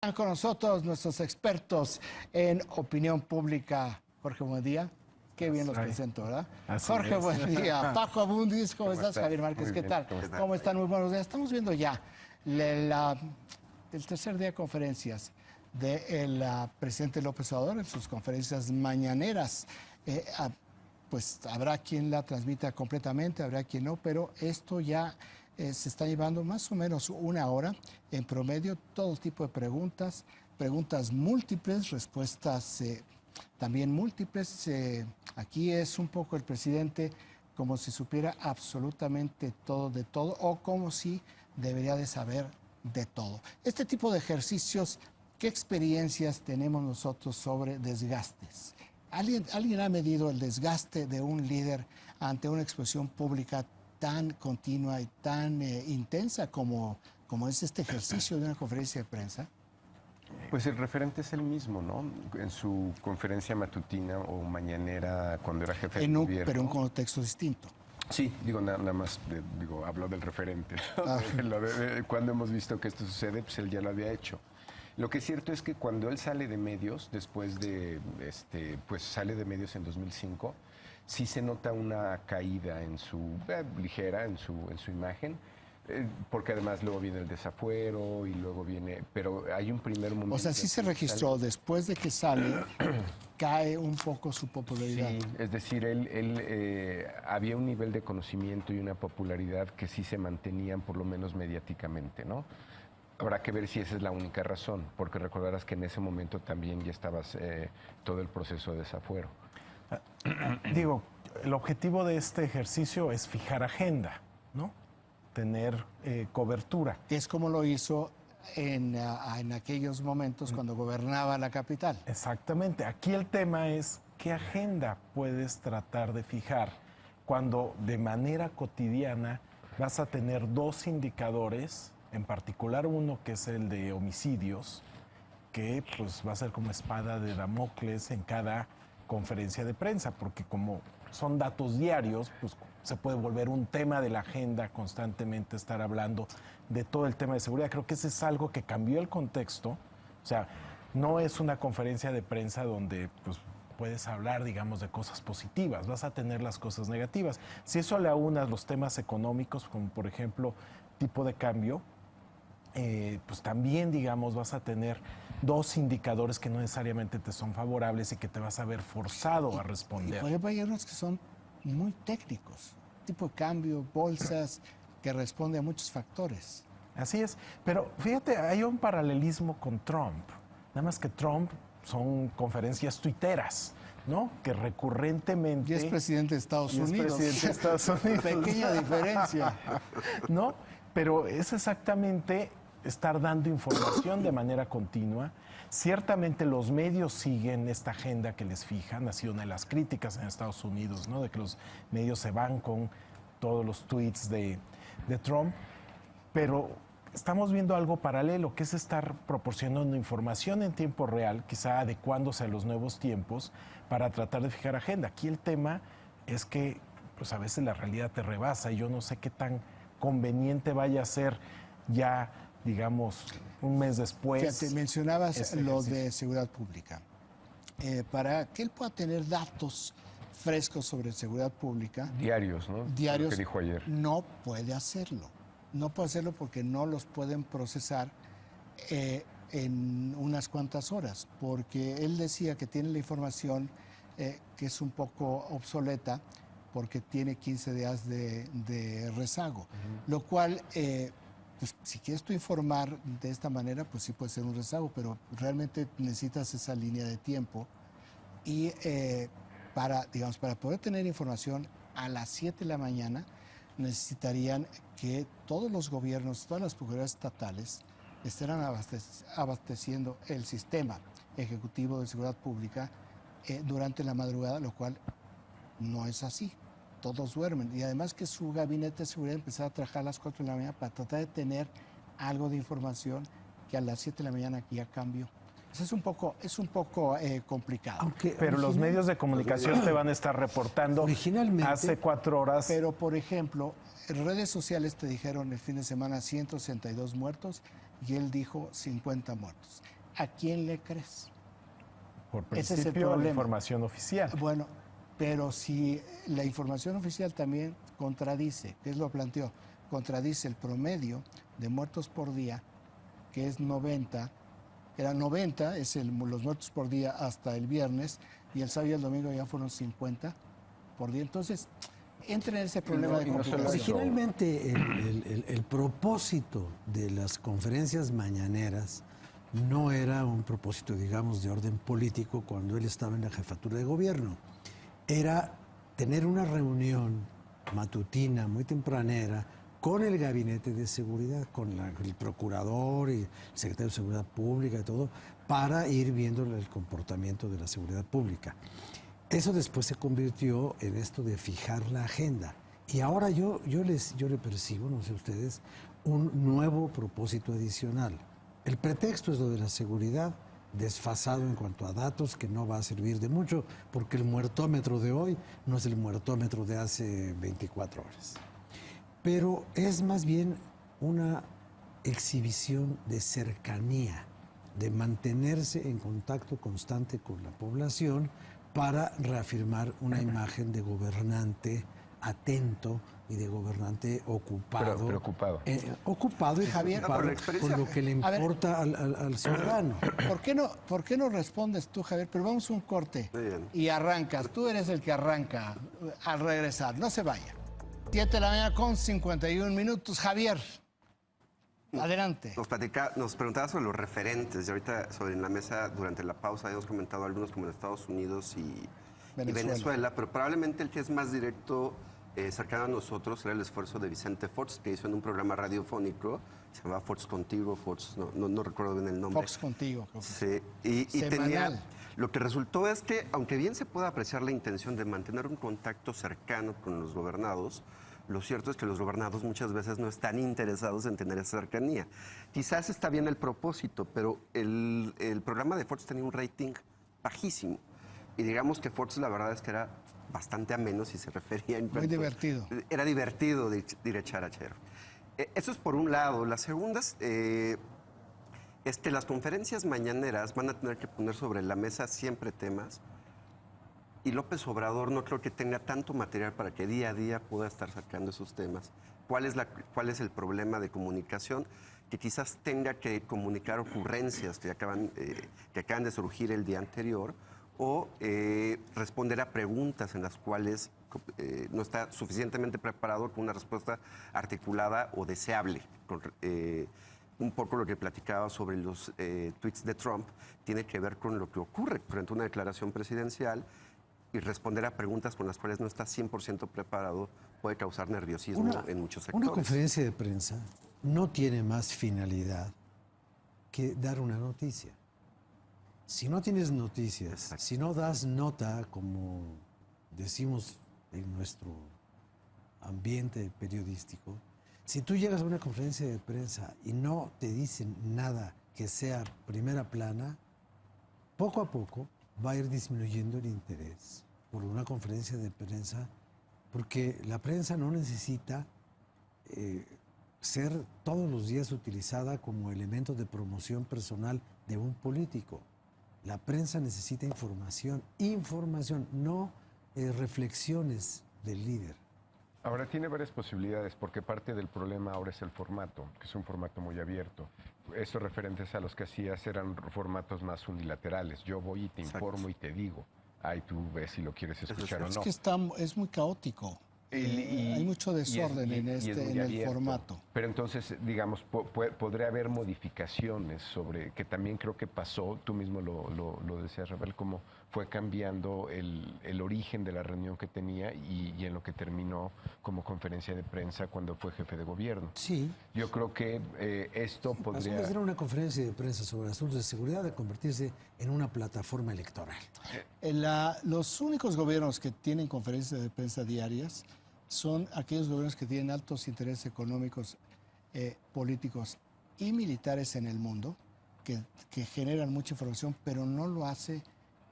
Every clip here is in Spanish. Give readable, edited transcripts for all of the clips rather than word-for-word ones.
Están con nosotros nuestros expertos en opinión pública. Jorge, buen día. Qué bien los presento, ¿verdad? Jorge, buen día. Paco Abundis, ¿cómo estás? Javier Márquez, ¿qué tal? ¿Cómo están? Muy buenos días. Estamos viendo ya el tercer día de conferencias del presidente López Obrador en sus conferencias mañaneras. Pues habrá quien la transmita completamente, habrá quien no, pero esto ya se está llevando más o menos una hora en promedio, todo tipo de preguntas, preguntas múltiples, respuestas también múltiples. Aquí es un poco el presidente como si supiera absolutamente todo de todo o como si debería de saber de todo. Este tipo de ejercicios, ¿qué experiencias tenemos nosotros sobre desgastes? ¿Alguien ha medido el desgaste de un líder ante una exposición pública tan continua y tan intensa como es este ejercicio de una conferencia de prensa? Pues el referente es el mismo, ¿no? En su conferencia matutina o mañanera cuando era jefe de gobierno. Pero en un contexto distinto. Sí, digo, nada más, hablo del referente. Cuando hemos visto que esto sucede, pues él ya lo había hecho. Lo que es cierto es que cuando él sale de medios, después de, pues sale de medios en 2005, sí se nota una caída en su, ligera en su imagen, porque además luego viene el desafuero y luego viene, pero hay un primer momento. O sea, sí se registró, después de que sale, cae un poco su popularidad. Sí, es decir, él había un nivel de conocimiento y una popularidad que sí se mantenían por lo menos mediáticamente, ¿no? Habrá que ver si esa es la única razón, porque recordarás que en ese momento también ya estabas todo el proceso de desafuero. Digo, el objetivo de este ejercicio es fijar agenda, ¿no? Tener cobertura. Es como lo hizo en aquellos momentos cuando gobernaba la capital. Exactamente. Aquí el tema es qué agenda puedes tratar de fijar cuando de manera cotidiana vas a tener dos indicadores, en particular uno que es el de homicidios, que pues va a ser como espada de Damocles en cada conferencia de prensa, porque como son datos diarios, pues se puede volver un tema de la agenda constantemente estar hablando de todo el tema de seguridad. Creo que ese es algo que cambió el contexto. O sea, no es una conferencia de prensa donde pues puedes hablar, digamos, de cosas positivas, vas a tener las cosas negativas. Si eso le aunas los temas económicos, como por ejemplo tipo de cambio, pues también, digamos, vas a tener dos indicadores que no necesariamente te son favorables y que te vas a ver forzado a responder. Y por ejemplo, hay unos que son muy técnicos, tipo de cambio, bolsas, que responde a muchos factores. Así es, pero fíjate, hay un paralelismo con Trump, nada más que Trump son conferencias tuiteras, ¿no? Que recurrentemente... Y es presidente de Estados Unidos. Presidente de Estados Unidos. Pequeña diferencia. ¿No? Pero es exactamente estar dando información de manera continua. Ciertamente los medios siguen esta agenda que les fijan, ha sido una de las críticas en Estados Unidos, ¿no? De que los medios se van con todos los tweets de Trump, pero estamos viendo algo paralelo, que es estar proporcionando información en tiempo real, quizá adecuándose a los nuevos tiempos para tratar de fijar agenda. Aquí el tema es que pues a veces la realidad te rebasa y yo no sé qué tan conveniente vaya a ser ya, digamos, un mes después. Fíjate, mencionabas lo de seguridad pública. Para que él pueda tener datos frescos sobre seguridad pública... Diarios, ¿no? Diarios, lo que dijo ayer. No puede hacerlo. No puede hacerlo porque no los pueden procesar en unas cuantas horas, porque él decía que tiene la información que es un poco obsoleta, porque tiene 15 días de rezago, lo cual, pues, si quieres tú informar de esta manera, pues sí puede ser un rezago, pero realmente necesitas esa línea de tiempo y para poder tener información a las 7 de la mañana, necesitarían que todos los gobiernos, todas las procuradurías estatales estén abasteciendo el sistema ejecutivo de seguridad pública durante la madrugada, lo cual no es así. Todos duermen. Y además que su gabinete de seguridad empezó a trabajar a las 4 de la mañana para tratar de tener algo de información que a las 7 de la mañana ya cambió. Eso es un poco complicado. Pero los medios de comunicación te van a estar reportando originalmente, hace 4 horas. Pero, por ejemplo, en redes sociales te dijeron el fin de semana 162 muertos y él dijo 50 muertos. ¿A quién le crees? Por Ese es el principio, la problema. información oficial. Bueno, pero si la información oficial también contradice, que es lo planteó, contradice el promedio de muertos por día, que es 90, era 90, los muertos por día hasta el viernes, y el sábado y el domingo ya fueron 50 por día. Entonces, entra en ese problema de complicación. Originalmente, el propósito de las conferencias mañaneras no era un propósito, digamos, de orden político cuando él estaba en la jefatura de gobierno. Era tener una reunión matutina, muy tempranera, con el gabinete de seguridad, con el procurador y el secretario de Seguridad Pública y todo, para ir viendo el comportamiento de la seguridad pública. Eso después se convirtió en esto de fijar la agenda. Y ahora yo le percibo, no sé ustedes, un nuevo propósito adicional. El pretexto es lo de la seguridad, desfasado en cuanto a datos, que no va a servir de mucho, porque el muertómetro de hoy no es el muertómetro de hace 24 horas. Pero es más bien una exhibición de cercanía, de mantenerse en contacto constante con la población para reafirmar una imagen de gobernante atento y de gobernante ocupado. Pero preocupado. Ocupado y Javier, preocupado con lo que le importa al ciudadano. ¿Por qué no respondes tú, Javier? Pero vamos a un corte y arrancas. Tú eres el que arranca al regresar. No se vaya. 7 de la mañana con 51 minutos. Javier, adelante. Nos preguntaba sobre los referentes y ahorita sobre en la mesa durante la pausa hemos comentado algunos como en Estados Unidos y Venezuela, pero probablemente el que es más directo, cercano a nosotros, era el esfuerzo de Vicente Fox, que hizo en un programa radiofónico, se llamaba Fox Contigo, no recuerdo bien el nombre. Fox Contigo. Sí, y tenía... Lo que resultó es que, aunque bien se puede apreciar la intención de mantener un contacto cercano con los gobernados, lo cierto es que los gobernados muchas veces no están interesados en tener esa cercanía. Quizás está bien el propósito, pero el programa de Fox tenía un rating bajísimo. Y digamos que Fox la verdad es que era bastante ameno si se refería... Muy divertido. Era divertido de ir a echar a chero. Eso es por un lado. La segunda es que las conferencias mañaneras van a tener que poner sobre la mesa siempre temas y López Obrador no creo que tenga tanto material para que día a día pueda estar sacando esos temas. ¿Cuál es el problema de comunicación? Que quizás tenga que comunicar ocurrencias que acaban de surgir el día anterior o responder a preguntas en las cuales no está suficientemente preparado con una respuesta articulada o deseable. Un poco lo que platicaba sobre los tweets de Trump tiene que ver con lo que ocurre frente a una declaración presidencial y responder a preguntas con las cuales no está 100% preparado puede causar nerviosismo en muchos sectores. Una conferencia de prensa no tiene más finalidad que dar una noticia. Si no tienes noticias, exacto, si no das nota, como decimos en nuestro ambiente periodístico, si tú llegas a una conferencia de prensa y no te dicen nada que sea primera plana, poco a poco va a ir disminuyendo el interés por una conferencia de prensa, porque la prensa no necesita ser todos los días utilizada como elemento de promoción personal de un político. La prensa necesita información, no reflexiones del líder. Ahora tiene varias posibilidades porque parte del problema ahora es el formato, que es un formato muy abierto. Estos referentes a los que hacías eran formatos más unilaterales. Yo voy y te informo y te digo. Ahí tú ves si lo quieres escuchar o no. Es que es muy caótico. Hay mucho desorden en el formato. Pero entonces, digamos, podría haber modificaciones sobre, que también creo que pasó, tú mismo lo decías, Rafael, cómo fue cambiando el origen de la reunión que tenía y en lo que terminó como conferencia de prensa cuando fue jefe de gobierno. Sí. Yo creo que esto podría... Pasó de ser una conferencia de prensa sobre asuntos de seguridad a convertirse en una plataforma electoral. Los únicos gobiernos que tienen conferencias de prensa diarias son aquellos gobiernos que tienen altos intereses económicos, políticos y militares en el mundo, que generan mucha información, pero no lo hace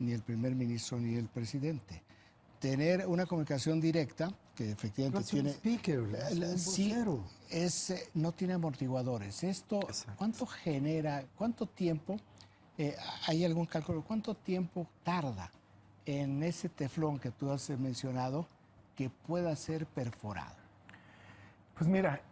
ni el primer ministro ni el presidente. tener una comunicación directa, que efectivamente No es un tiene... speaker, es un sí, vocero. no tiene amortiguadores. Esto, Exacto. ¿cuánto genera, cuánto tiempo, hay algún cálculo, cuánto tiempo tarda en ese teflón que tú has mencionado que pueda ser perforado? Pues mira,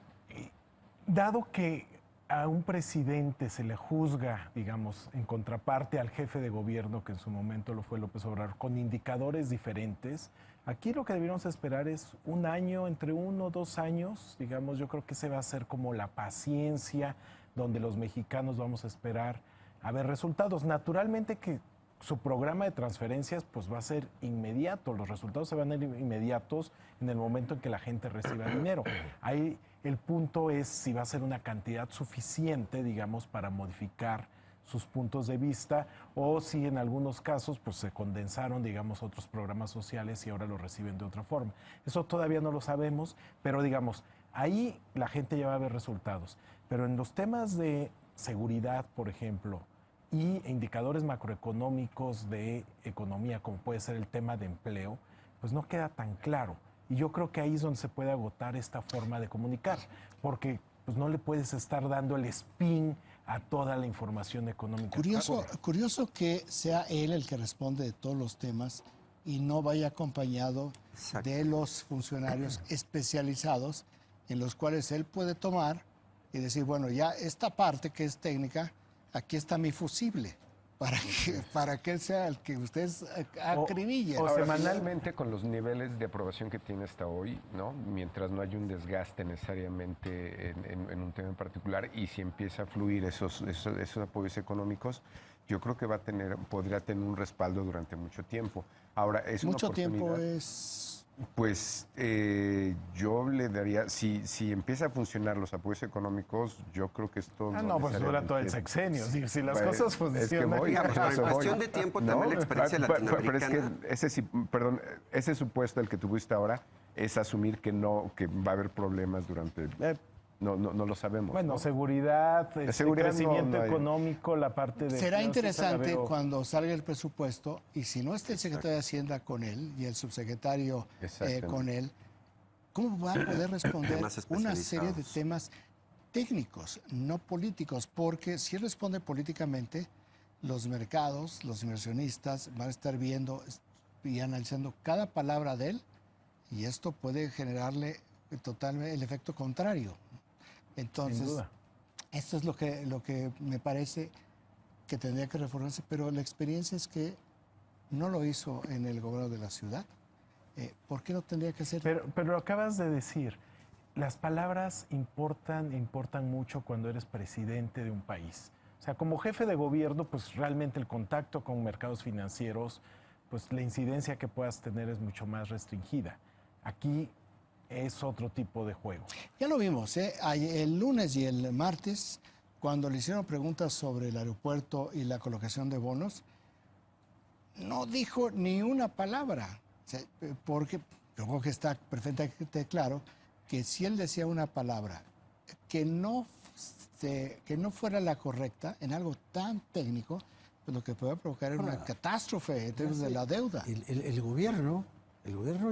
dado que a un presidente se le juzga, digamos, en contraparte al jefe de gobierno, que en su momento lo fue López Obrador, con indicadores diferentes, aquí lo que deberíamos esperar es un año, entre 1 o 2 años, digamos, yo creo que ese va a ser como la paciencia donde los mexicanos vamos a esperar a ver resultados. Naturalmente que su programa de transferencias pues va a ser inmediato, los resultados se van a ir inmediatos en el momento en que la gente reciba dinero. Ahí el punto es si va a ser una cantidad suficiente, digamos, para modificar sus puntos de vista o si en algunos casos pues se condensaron, digamos, otros programas sociales y ahora lo reciben de otra forma. Eso todavía no lo sabemos, pero digamos, ahí la gente ya va a ver resultados. Pero en los temas de seguridad, por ejemplo, y indicadores macroeconómicos de economía, como puede ser el tema de empleo, pues no queda tan claro. Y yo creo que ahí es donde se puede agotar esta forma de comunicar, porque pues no le puedes estar dando el spin a toda la información económica. Curioso que sea él el que responde de todos los temas y no vaya acompañado Exacto. de los funcionarios especializados en los cuales él puede tomar y decir, bueno, ya esta parte que es técnica, aquí está mi fusible, para que él sea el que ustedes acribillen. o Ahora, semanal- finalmente, con los niveles de aprobación que tiene hasta hoy, ¿no? Mientras no haya un desgaste necesariamente en un tema en particular y si empieza a fluir esos apoyos económicos, yo creo que podría tener un respaldo durante mucho tiempo. Ahora, es una Mucho tiempo oportunidad. es... Pues yo le daría, si empieza a funcionar los apoyos económicos, yo creo que esto... no, pues dura todo el necesariamente- sexenio. Si las Pues, cosas funcionan. Es que voy, Digamos, pero en eso voy. cuestión de tiempo también la experiencia Pero es latinoamericana. que ese supuesto el que tuviste ahora es asumir que va a haber problemas durante... no lo sabemos. Bueno, ¿no? seguridad, seguridad crecimiento no hay. económico, la parte de... Será finanzas, interesante la veo- cuando salga el presupuesto y si no está el secretario de Hacienda con él y el subsecretario Exactamente. con él, ¿cómo va a poder responder Temas una serie de especializados. temas técnicos, no políticos? Porque si responde políticamente, los mercados, los inversionistas van a estar viendo y analizando cada palabra de él y esto puede generarle totalmente el efecto contrario. Entonces, Sin duda. esto es lo que me parece que tendría que reformarse, pero la experiencia es que no lo hizo en el gobierno de la ciudad. ¿Por qué no tendría que hacer? Pero acabas de decir, las palabras importan mucho cuando eres presidente de un país. O sea, como jefe de gobierno, pues realmente el contacto con mercados financieros, pues la incidencia que puedas tener es mucho más restringida. Aquí es otro tipo de juego. Ya lo vimos, el lunes y el martes, cuando le hicieron preguntas sobre el aeropuerto y la colocación de bonos, no dijo ni una palabra. O sea, porque yo creo que está perfectamente claro que si él decía una palabra que no fuera la correcta en algo tan técnico, pues lo que puede provocar es una catástrofe en términos de la deuda. El gobierno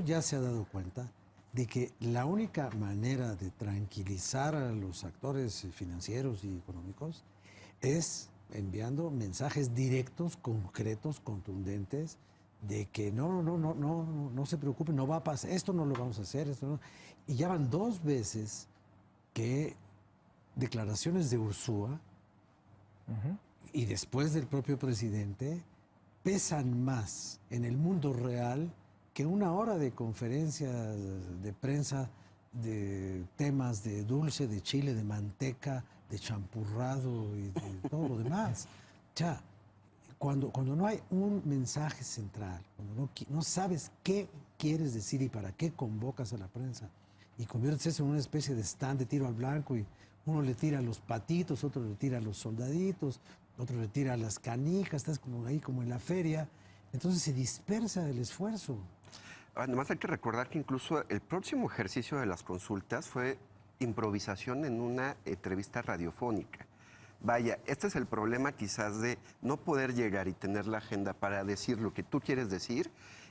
ya se ha dado cuenta de que la única manera de tranquilizar a los actores financieros y económicos es enviando mensajes directos, concretos, contundentes, de que no se preocupen, no va a pasar, esto no lo vamos a hacer, esto no. Y ya van 2 veces que declaraciones de Ursúa y después del propio presidente pesan más en el mundo real que 1 hora de conferencias de prensa de temas de dulce, de chile, de manteca, de champurrado y de todo lo demás. Ya, cuando no hay un mensaje central, cuando no sabes qué quieres decir y para qué convocas a la prensa, y conviertes eso en una especie de stand de tiro al blanco y uno le tira a los patitos, otro le tira a los soldaditos, otro le tira a las canicas, estás como ahí como en la feria, entonces se dispersa el esfuerzo. Además hay que recordar que incluso el próximo ejercicio de las consultas fue improvisación en una entrevista radiofónica. Vaya, este es el problema quizás de no poder llegar y tener la agenda para decir lo que tú quieres decir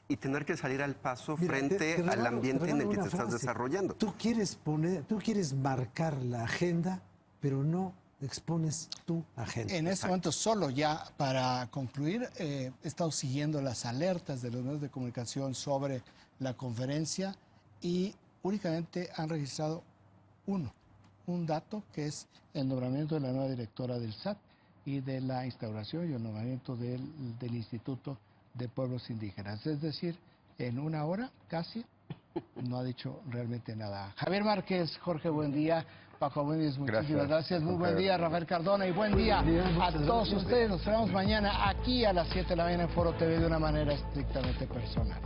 y tener que salir al paso Mira, frente te al regalo ambiente en el que una te estás frase. desarrollando. Tú quieres marcar la agenda, pero no expones tu agenda. En este momento, solo ya para concluir, he estado siguiendo las alertas de los medios de comunicación sobre la conferencia y únicamente han registrado un dato, que es el nombramiento de la nueva directora del SAT y de la instauración y el nombramiento del Instituto de Pueblos Indígenas. Es decir, en una hora casi no ha dicho realmente nada. Javier Márquez, Jorge, buen día. Paco Abundis, muchísimas gracias. Muy buen día, Rafael Cardona, y buen día a todos ustedes. Nos vemos mañana aquí a las 7 de la mañana en Foro TV de una manera estrictamente personal.